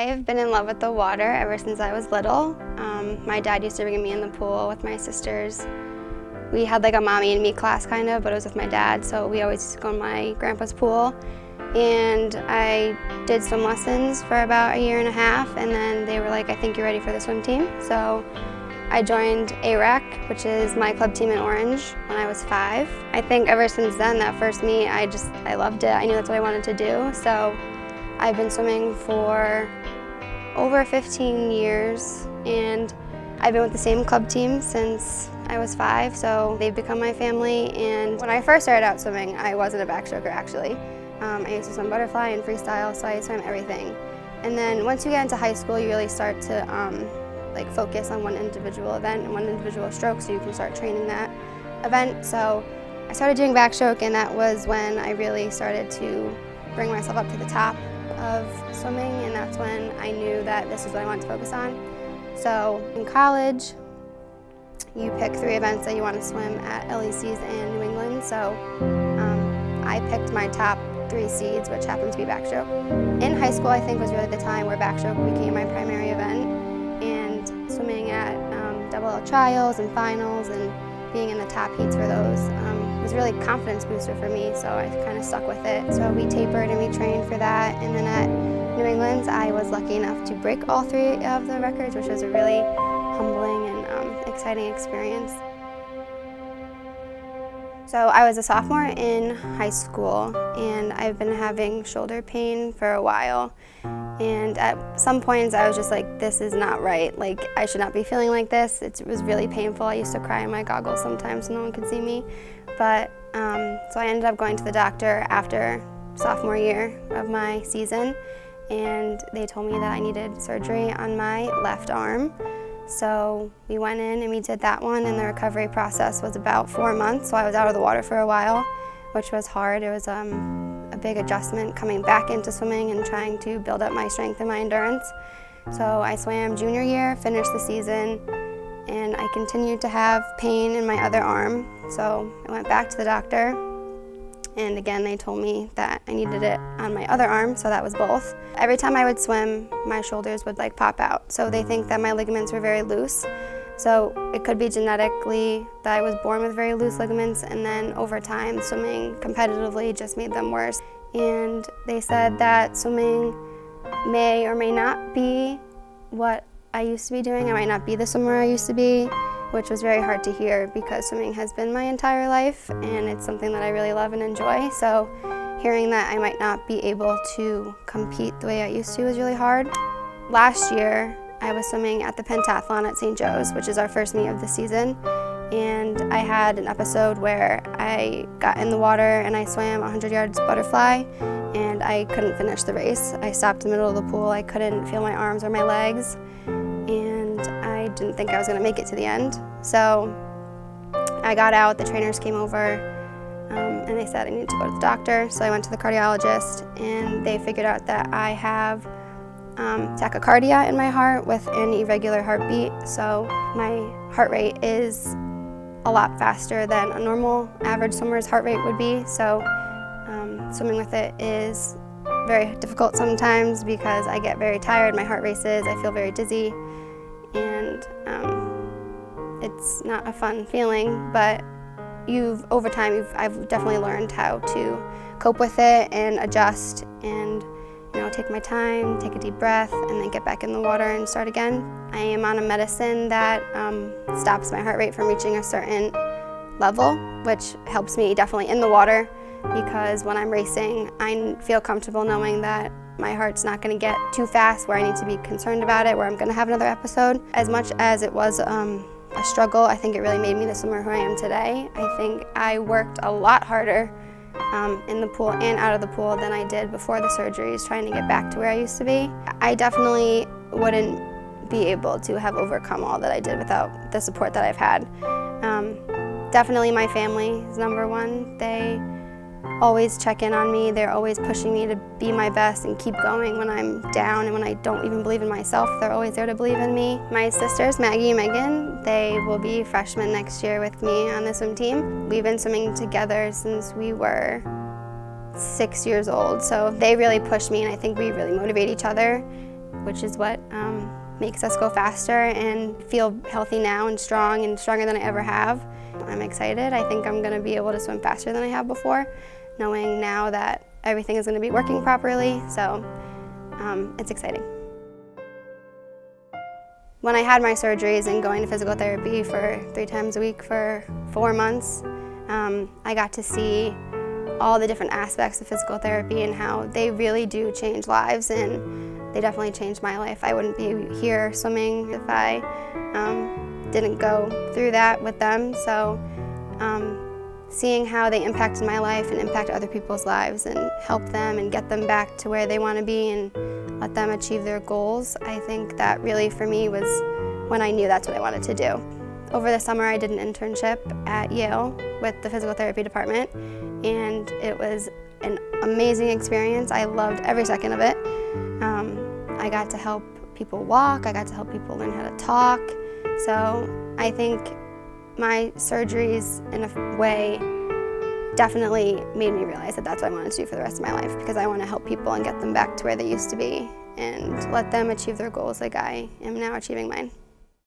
I've been in love with the water ever since I was little. My dad used to bring me in the pool with my sisters. We had like a mommy and me class kind of, but it was with my dad, so we always used to go in my grandpa's pool. And I did swim lessons for about a year and a half, and then they were like, I think you're ready for the swim team. So I joined ARAC, which is my club team in Orange, when I was 5. I think ever since then, that first meet, I loved it. I knew that's what I wanted to do. So I've been swimming for over 15 years, and I've been with the same club team since I was 5, so they've become my family. And when I first started out swimming, I wasn't a backstroker actually. I used to swim butterfly and freestyle, so I swam everything. And then once you get into high school, you really start to focus on one individual event and one individual stroke, so you can start training that event. So I started doing backstroke, and that was when I really started to bring myself up to the top of swimming, and that's when I knew that this is what I wanted to focus on. So in college, you pick 3 events that you want to swim at LECs and New England. So I picked my top 3 seeds, which happened to be backstroke. In high school, I think was really the time where backstroke became my primary event, and swimming at double L trials and finals and being in the top heats for those was really a confidence booster for me, so I kind of stuck with it. So we tapered and we trained for that, and then at New England, I was lucky enough to break all 3 of the records, which was a really humbling and exciting experience. So I was a sophomore in high school, and I've been having shoulder pain for a while. And at some points I was just like, this is not right. Like, I should not be feeling like this. It was really painful. I used to cry in my goggles sometimes so no one could see me. But so I ended up going to the doctor after sophomore year of my season, and they told me that I needed surgery on my left arm. So we went in and we did that one, and the recovery process was about 4 months, so I was out of the water for a while, which was hard. It was a big adjustment coming back into swimming and trying to build up my strength and my endurance. So I swam junior year, finished the season, and I continued to have pain in my other arm. So I went back to the doctor, and again they told me that I needed it on my other arm, so that was both. Every time I would swim, my shoulders would pop out. So they think that my ligaments were very loose. So it could be genetically that I was born with very loose ligaments, and then over time swimming competitively just made them worse. And they said that swimming may or may not be what I used to be doing. I might not be the swimmer I used to be, which was very hard to hear because swimming has been my entire life and it's something that I really love and enjoy. So hearing that I might not be able to compete the way I used to was really hard. Last year, I was swimming at the pentathlon at St. Joe's, which is our first meet of the season, and I had an episode where I got in the water and I swam 100 yards butterfly, and I couldn't finish the race. I stopped in the middle of the pool. I couldn't feel my arms or my legs, and I didn't think I was going to make it to the end. So I got out, the trainers came over, and they said I needed to go to the doctor. So I went to the cardiologist, and they figured out that I have tachycardia in my heart with an irregular heartbeat. So my heart rate is a lot faster than a normal average swimmer's heart rate would be. So swimming with it is very difficult sometimes because I get very tired, my heart races, I feel very dizzy, and it's not a fun feeling, but over time I've definitely learned how to cope with it and adjust and take my time, take a deep breath, and then get back in the water and start again. I am on a medicine that stops my heart rate from reaching a certain level, which helps me definitely in the water, because when I'm racing, I feel comfortable knowing that my heart's not going to get too fast where I need to be concerned about it, where I'm going to have another episode. As much as it was a struggle, I think it really made me the swimmer who I am today. I think I worked a lot harder in the pool and out of the pool than I did before the surgeries, trying to get back to where I used to be. I definitely wouldn't be able to have overcome all that I did without the support that I've had. Definitely my family is number one. They always check in on me. They're always pushing me to be my best and keep going when I'm down and when I don't even believe in myself. They're always there to believe in me. My sisters, Maggie and Megan, they will be freshmen next year with me on the swim team. We've been swimming together since we were 6 years old, so they really push me, and I think we really motivate each other. which is what makes us go faster and feel healthy now and stronger than I ever have. I'm excited. I think I'm going to be able to swim faster than I have before, knowing now that everything is going to be working properly, so it's exciting. When I had my surgeries and going to physical therapy for 3 times a week for 4 months, I got to see all the different aspects of physical therapy and how they really do change lives, and they definitely changed my life. I wouldn't be here swimming if I didn't go through that with them. So seeing how they impacted my life and impact other people's lives and help them and get them back to where they want to be and let them achieve their goals, I think that really for me was when I knew that's what I wanted to do. Over the summer I did an internship at Yale with the physical therapy department, and it was an amazing experience. I loved every second of it. I got to help people walk, I got to help people learn how to talk, so I think my surgeries in a way definitely made me realize that that's what I wanted to do for the rest of my life, because I want to help people and get them back to where they used to be and let them achieve their goals like I am now achieving mine.